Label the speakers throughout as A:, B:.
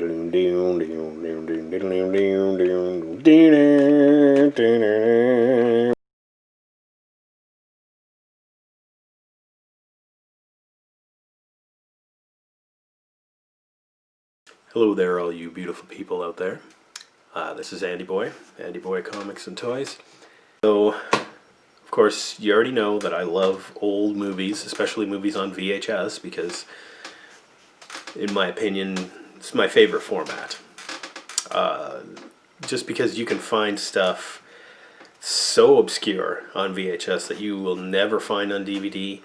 A: Hello there, all you beautiful people out there. This is Andy Boy Comics and Toys. So, of course, you already know that I love old movies, especially movies on VHS, because, in my opinion, it's my favorite format. Just because you can find stuff so obscure on VHS that you will never find on DVD.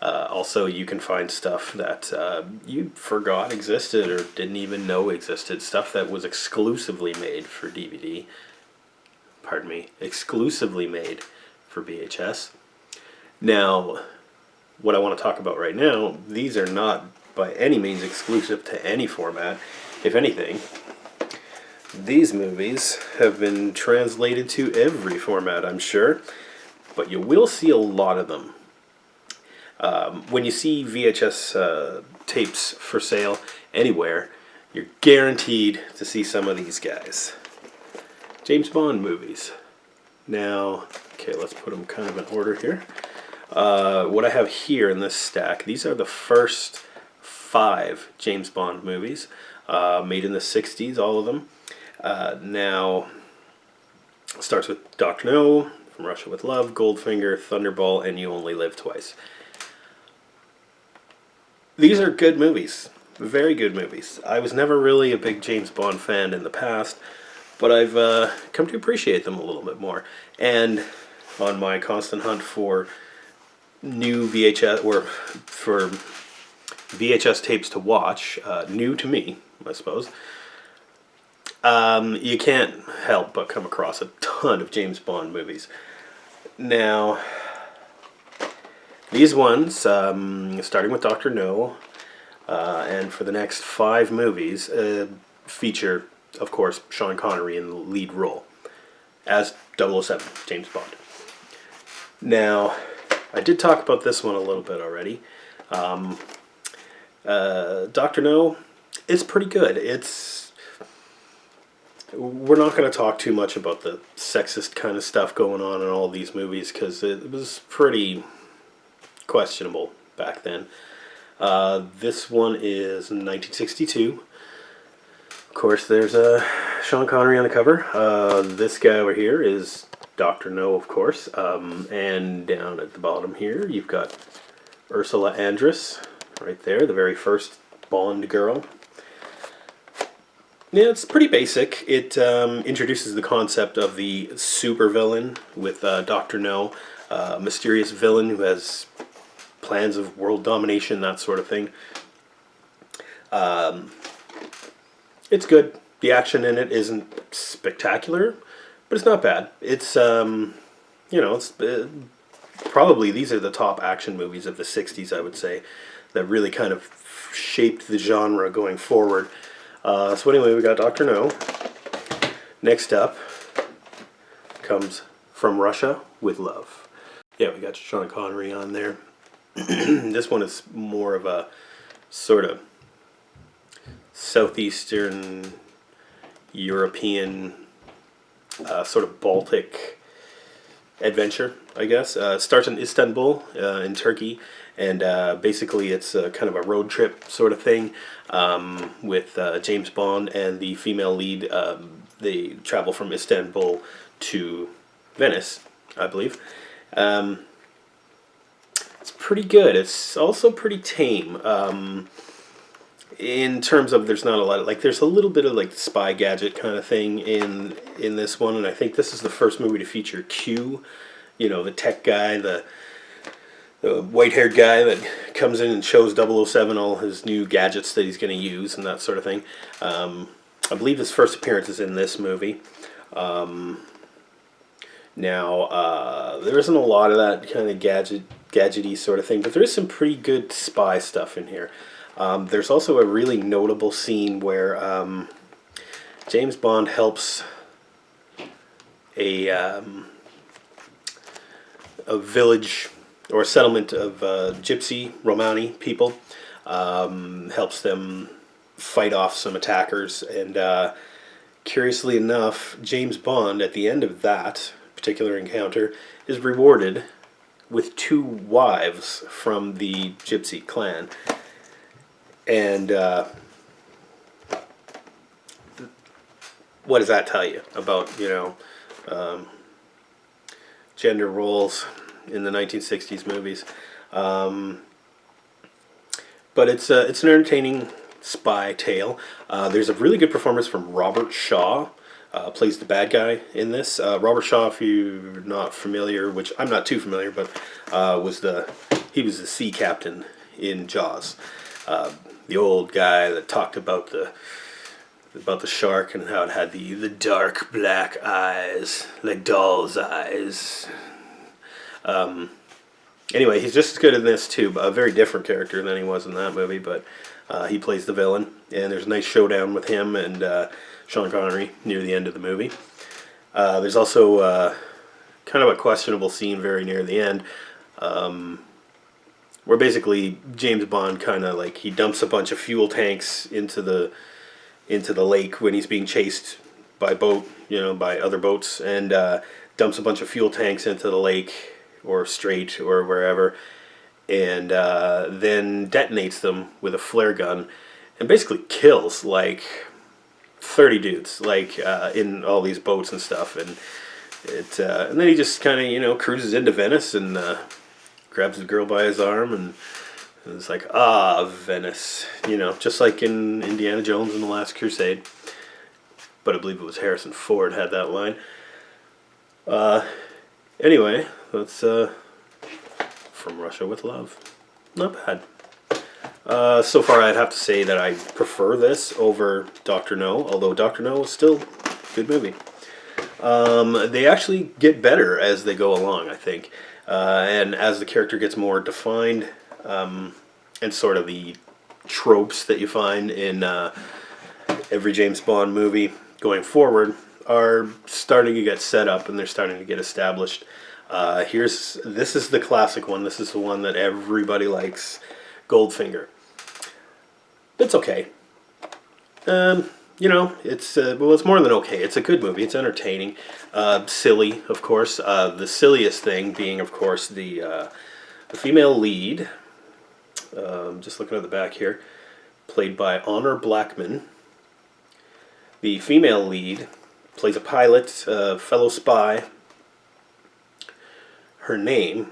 A: Also, you can find stuff that you forgot existed or didn't even know existed. Stuff that was exclusively made for DVD. Pardon me, exclusively made for VHS. Now, what I want to talk about right now, these are not by any means exclusive to any format. If anything, these movies have been translated to every format, I'm sure. But you will see a lot of them. When you see VHS tapes for sale anywhere, you're guaranteed to see some of these guys. James Bond movies. Now, okay, let's put them kind of in order here. What I have here in this stack, these are the first 5 James Bond movies, made in the 60s, all of them. Now, it starts with Dr. No, From Russia with Love, Goldfinger, Thunderball, and You Only Live Twice. These are good movies. Very good movies. I was never really a big James Bond fan in the past, but I've come to appreciate them a little bit more. And on my constant hunt for new VHS, or for VHS tapes to watch, new to me, I suppose, you can't help but come across a ton of James Bond movies. Now, these ones, starting with Dr. No, and for the next 5 movies, feature, of course, Sean Connery in the lead role as 007, James Bond. Now, I did talk about this one a little bit already. Dr. No, it's pretty good. We're not going to talk too much about the sexist kind of stuff going on in all these movies, because it was pretty questionable back then. This one is 1962. Of course, there's Sean Connery on the cover. This guy over here is Dr. No, of course. And down at the bottom here, you've got Ursula Andress, right there, the very first Bond girl. Yeah, it's pretty basic. It introduces the concept of the supervillain with Dr. No, a mysterious villain who has plans of world domination, that sort of thing. It's good. The action in it isn't spectacular, but it's not bad. It's, it's probably, these are the top action movies of the 60s, I would say, that really kind of shaped the genre going forward. So anyway, we got Dr. No. Next up comes From Russia with Love. Yeah, we got Sean Connery on there. This one is more of a sort of southeastern European, sort of Baltic adventure, I guess. It starts in Istanbul, in Turkey, and basically it's kind of a road trip sort of thing, with James Bond and the female lead. They travel from Istanbul to Venice, I believe. It's pretty good. It's also pretty tame. In terms of, there's not a lot of, there's a little bit of the spy gadget kind of thing in this one, and I think this is the first movie to feature Q, the tech guy, the white-haired guy that comes in and shows 007 all his new gadgets that he's going to use and that sort of thing. I believe his first appearance is in this movie. Now, there isn't a lot of that kind of gadgety sort of thing, but there is some pretty good spy stuff in here. There's also a really notable scene where James Bond helps a village or a settlement of Gypsy Romani people, helps them fight off some attackers. And curiously enough, James Bond, at the end of that particular encounter, is rewarded with 2 wives from the Gypsy clan. And what does that tell you about, gender roles in the 1960s movies? But it's an entertaining spy tale. There's a really good performance from Robert Shaw. Plays the bad guy in this. Robert Shaw, if you're not familiar, which I'm not too familiar, but he was the sea captain in Jaws. The old guy that talked about the shark and how it had the dark black eyes, like doll's eyes. Anyway, he's just as good in this too, but a very different character than he was in that movie, but he plays the villain, and there's a nice showdown with him and Sean Connery near the end of the movie. There's also kind of a questionable scene very near the end, where basically James Bond kind of like he dumps a bunch of fuel tanks into the lake when he's being chased by by other boats, and dumps a bunch of fuel tanks into the lake or strait or wherever, and then detonates them with a flare gun, and basically kills like 30 dudes, like in all these boats and stuff, and and then he just kind of cruises into Venice and grabs the girl by his arm, and it's like, Venice, just like in Indiana Jones and the Last Crusade. But I believe it was Harrison Ford had that line. Anyway, that's From Russia with Love. Not bad. So far, I'd have to say that I prefer this over Dr. No, although Dr. No is still a good movie. They actually get better as they go along, I think. And as the character gets more defined, and sort of the tropes that you find in every James Bond movie going forward are starting to get set up, and they're starting to get established. This is the classic one. This is the one that everybody likes, Goldfinger. It's okay. It's more than okay. It's a good movie. It's entertaining. Silly, of course. The silliest thing being, of course, the female lead. Just looking at the back here, played by Honor Blackman. The female lead plays a pilot, fellow spy. Her name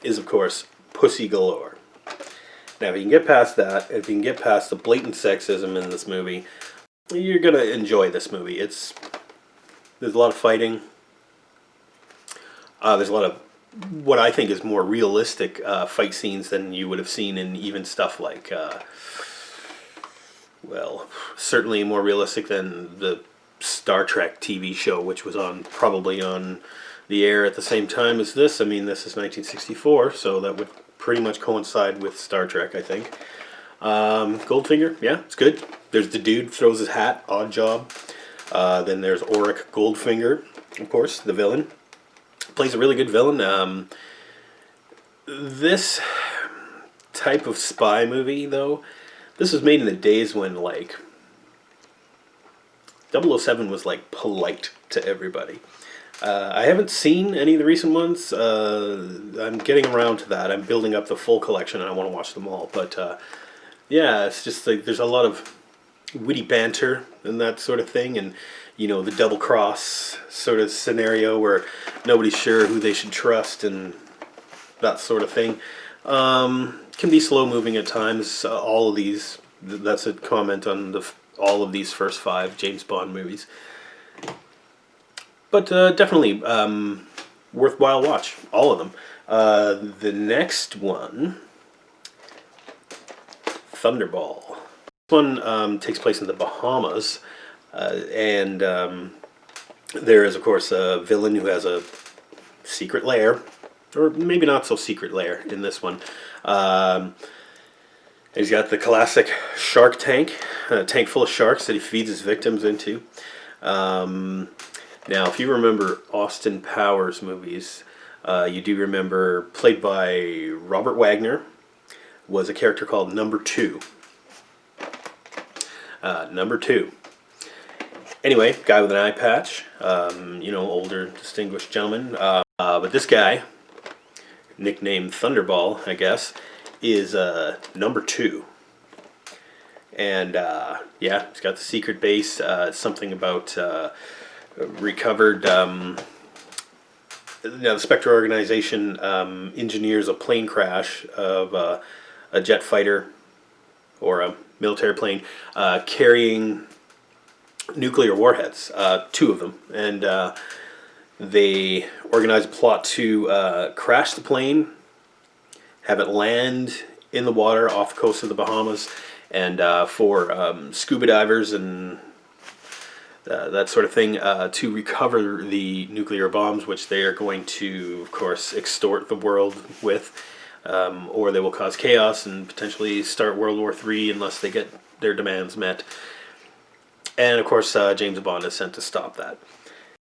A: is, of course, Pussy Galore. Now, if you can get past that, if you can get past the blatant sexism in this movie, you're going to enjoy this movie. There's a lot of fighting. There's a lot of what I think is more realistic fight scenes than you would have seen in even stuff like, certainly more realistic than the Star Trek TV show, which was probably on the air at the same time as this. I mean, this is 1964, so that would pretty much coincide with Star Trek, I think. Goldfinger, yeah, it's good. There's the dude throws his hat, odd job. Then there's Auric Goldfinger, of course, the villain. Plays a really good villain. This type of spy movie, though, this was made in the days when, like, 007 was, like, polite to everybody. I haven't seen any of the recent ones. I'm getting around to that. I'm building up the full collection, and I want to watch them all. But, yeah, it's just like there's a lot of witty banter and that sort of thing, and the double cross sort of scenario where nobody's sure who they should trust and that sort of thing. Can be slow moving at times. All of these, that's a comment on all of these first 5 James Bond movies. But definitely worthwhile watch, all of them. The next one, Thunderball. This one takes place in the Bahamas, and there is, of course, a villain who has a secret lair, or maybe not so secret lair in this one. He's got the classic shark tank, a tank full of sharks that he feeds his victims into. Now, if you remember Austin Powers movies, you do remember, played by Robert Wagner, was a character called Number 2. Number 2. Anyway, guy with an eye patch, older distinguished gentleman. But this guy, nicknamed Thunderball, I guess, is number 2. And yeah, he's got the secret base. It's something about recovered. The Spectre organization engineers a plane crash of a jet fighter or a military plane carrying nuclear warheads, 2 of them, and they organize a plot to crash the plane, have it land in the water off the coast of the Bahamas, and for scuba divers and that sort of thing to recover the nuclear bombs, which they are going to, of course, extort the world with, or they will cause chaos and potentially start World War III unless they get their demands met. And of course, James Bond is sent to stop that.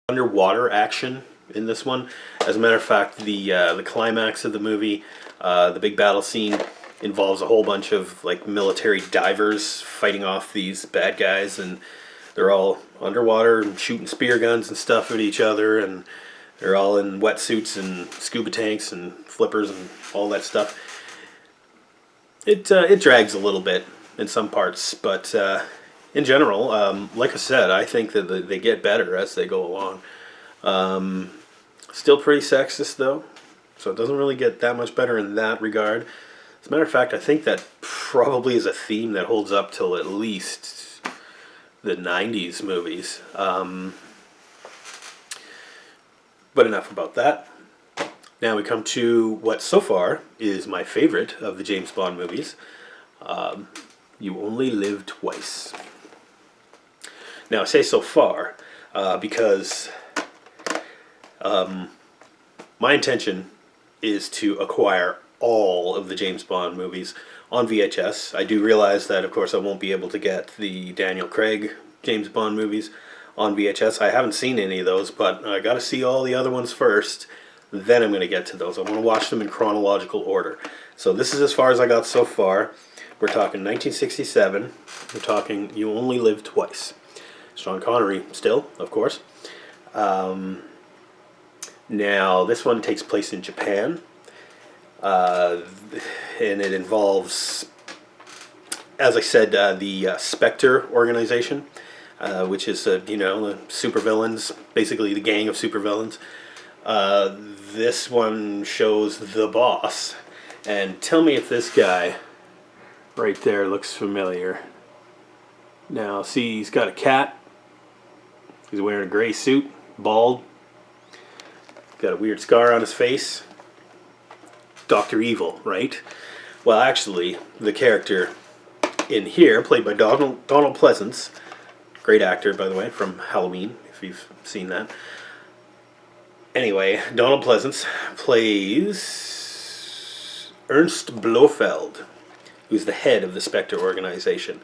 A: Underwater action in this one. As a matter of fact, the climax of the movie, the big battle scene, involves a whole bunch of like military divers fighting off these bad guys, and they're all underwater and shooting spear guns and stuff at each other, and they're all in wetsuits and scuba tanks and flippers and all that stuff. It drags a little bit in some parts, but in general, like I said, I think that they get better as they go along. Still pretty sexist though, so it doesn't really get that much better in that regard. As a matter of fact, I think that probably is a theme that holds up till at least the 90s movies. But enough about that. Now we come to what so far is my favorite of the James Bond movies. You Only Live Twice. Now I say so far because my intention is to acquire all of the James Bond movies on VHS. I do realize that, of course, I won't be able to get the Daniel Craig James Bond movies on VHS. I haven't seen any of those, but I got to see all the other ones first. Then I'm going to get to those. I want to watch them in chronological order. So this is as far as I got so far. We're talking 1967. We're talking You Only Live Twice. Sean Connery still, of course. Now, this one takes place in Japan. And it involves, as I said, the Spectre organization, which is, the supervillains, basically the gang of supervillains. This one shows the boss. And tell me if this guy right there looks familiar. Now, see, he's got a cat. He's wearing a gray suit, bald. Got a weird scar on his face. Dr. Evil, right? Well, actually, the character in here, played by Donald Pleasance, great actor, by the way, from Halloween, if you've seen that. Anyway, Donald Pleasance plays Ernst Blofeld, who's the head of the Spectre organization.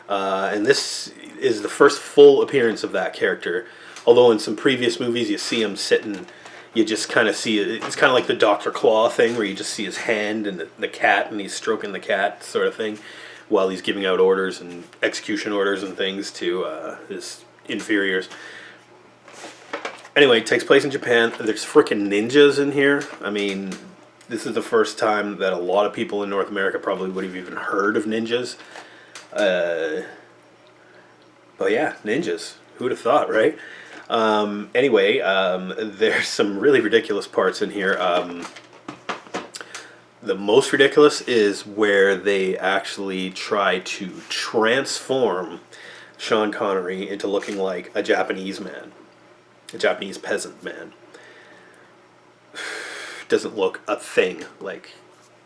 A: And this is the first full appearance of that character. Although in some previous movies you see him sitting, you just kind of see it. It's kind of like the Dr. Claw thing, where you just see his hand and the cat, and he's stroking the cat, sort of thing, while he's giving out orders and execution orders and things to his inferiors. Anyway, it takes place in Japan. There's frickin' ninjas in here. I mean, this is the first time that a lot of people in North America probably would have even heard of ninjas. But yeah, ninjas. Who'd have thought, right? Anyway, there's some really ridiculous parts in here. The most ridiculous is where they actually try to transform Sean Connery into looking like a Japanese man. A Japanese peasant man. Doesn't look a thing like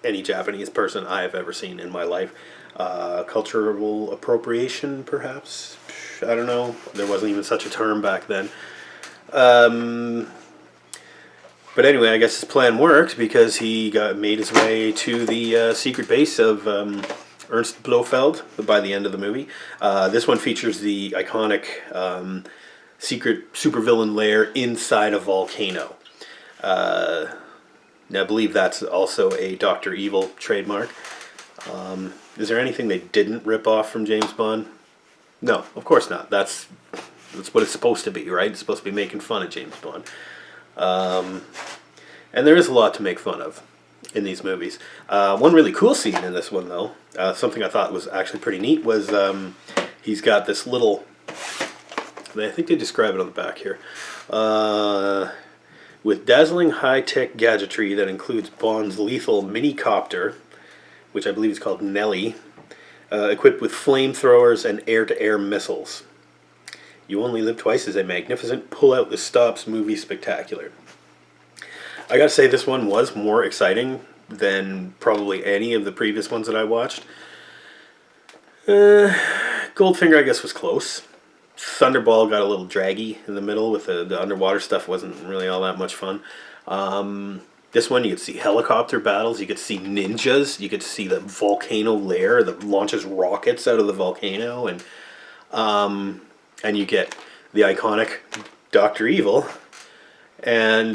A: any Japanese person I have ever seen in my life. Cultural appropriation, perhaps? I don't know. There wasn't even such a term back then. But anyway, I guess his plan worked because he made his way to the secret base of Ernst Blofeld by the end of the movie. This one features the iconic secret supervillain lair inside a volcano. Now, I believe that's also a Dr. Evil trademark. Is there anything they didn't rip off from James Bond? No, of course not. That's what it's supposed to be, right? It's supposed to be making fun of James Bond. And there is a lot to make fun of in these movies. One really cool scene in this one, though, something I thought was actually pretty neat, was he's got this little, I think they describe it on the back here, with dazzling high-tech gadgetry that includes Bond's lethal mini-copter, which I believe is called Nellie, equipped with flamethrowers and air-to-air missiles. You Only Live Twice is a magnificent pull-out-the-stops movie spectacular. I gotta say, this one was more exciting than probably any of the previous ones that I watched. Goldfinger, I guess, was close. Thunderball got a little draggy in the middle with the underwater stuff. Wasn't really all that much fun. This one, you could see helicopter battles. You could see ninjas. You could see the volcano lair that launches rockets out of the volcano, and you get the iconic Dr. Evil. And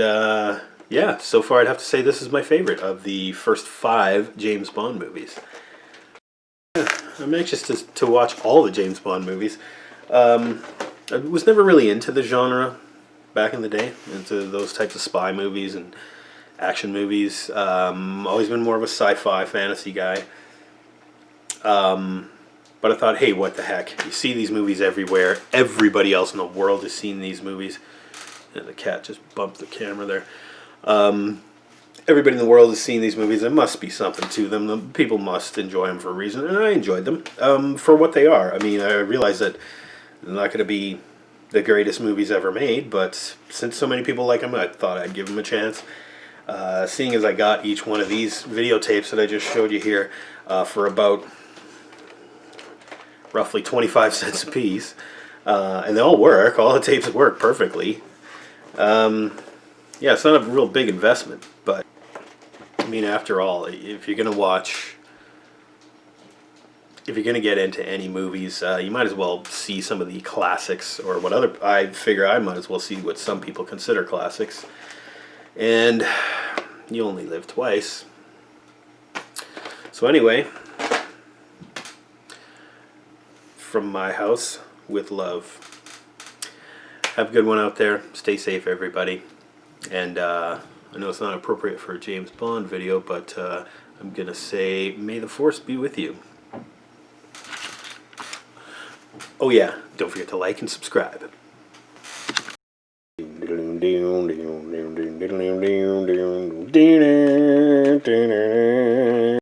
A: yeah, so far I'd have to say this is my favorite of the first 5 James Bond movies. Yeah, I'm anxious to watch all the James Bond movies. I was never really into the genre back in the day, into those types of spy movies and action movies. Always been more of a sci-fi fantasy guy. But I thought, hey, what the heck? You see these movies everywhere. Everybody else in the world has seen these movies. And the cat just bumped the camera there. Everybody in the world has seen these movies. There must be something to them. The people must enjoy them for a reason, and I enjoyed them for what they are. I mean, I realize that they're not going to be the greatest movies ever made, but since so many people like them, I thought I'd give them a chance. Seeing as I got each one of these videotapes that I just showed you here for about roughly 25 cents a piece, and they all work. All the tapes work perfectly. Yeah, it's not a real big investment, but I mean, after all, if you're going to get into any movies, you might as well see some of the classics, or I figure I might as well see what some people consider classics. And you only live twice. So anyway, from my house with love. Have a good one out there. Stay safe, everybody. And I know it's not appropriate for a James Bond video, but I'm going to say, may the Force be with you. Oh yeah, don't forget to like and subscribe.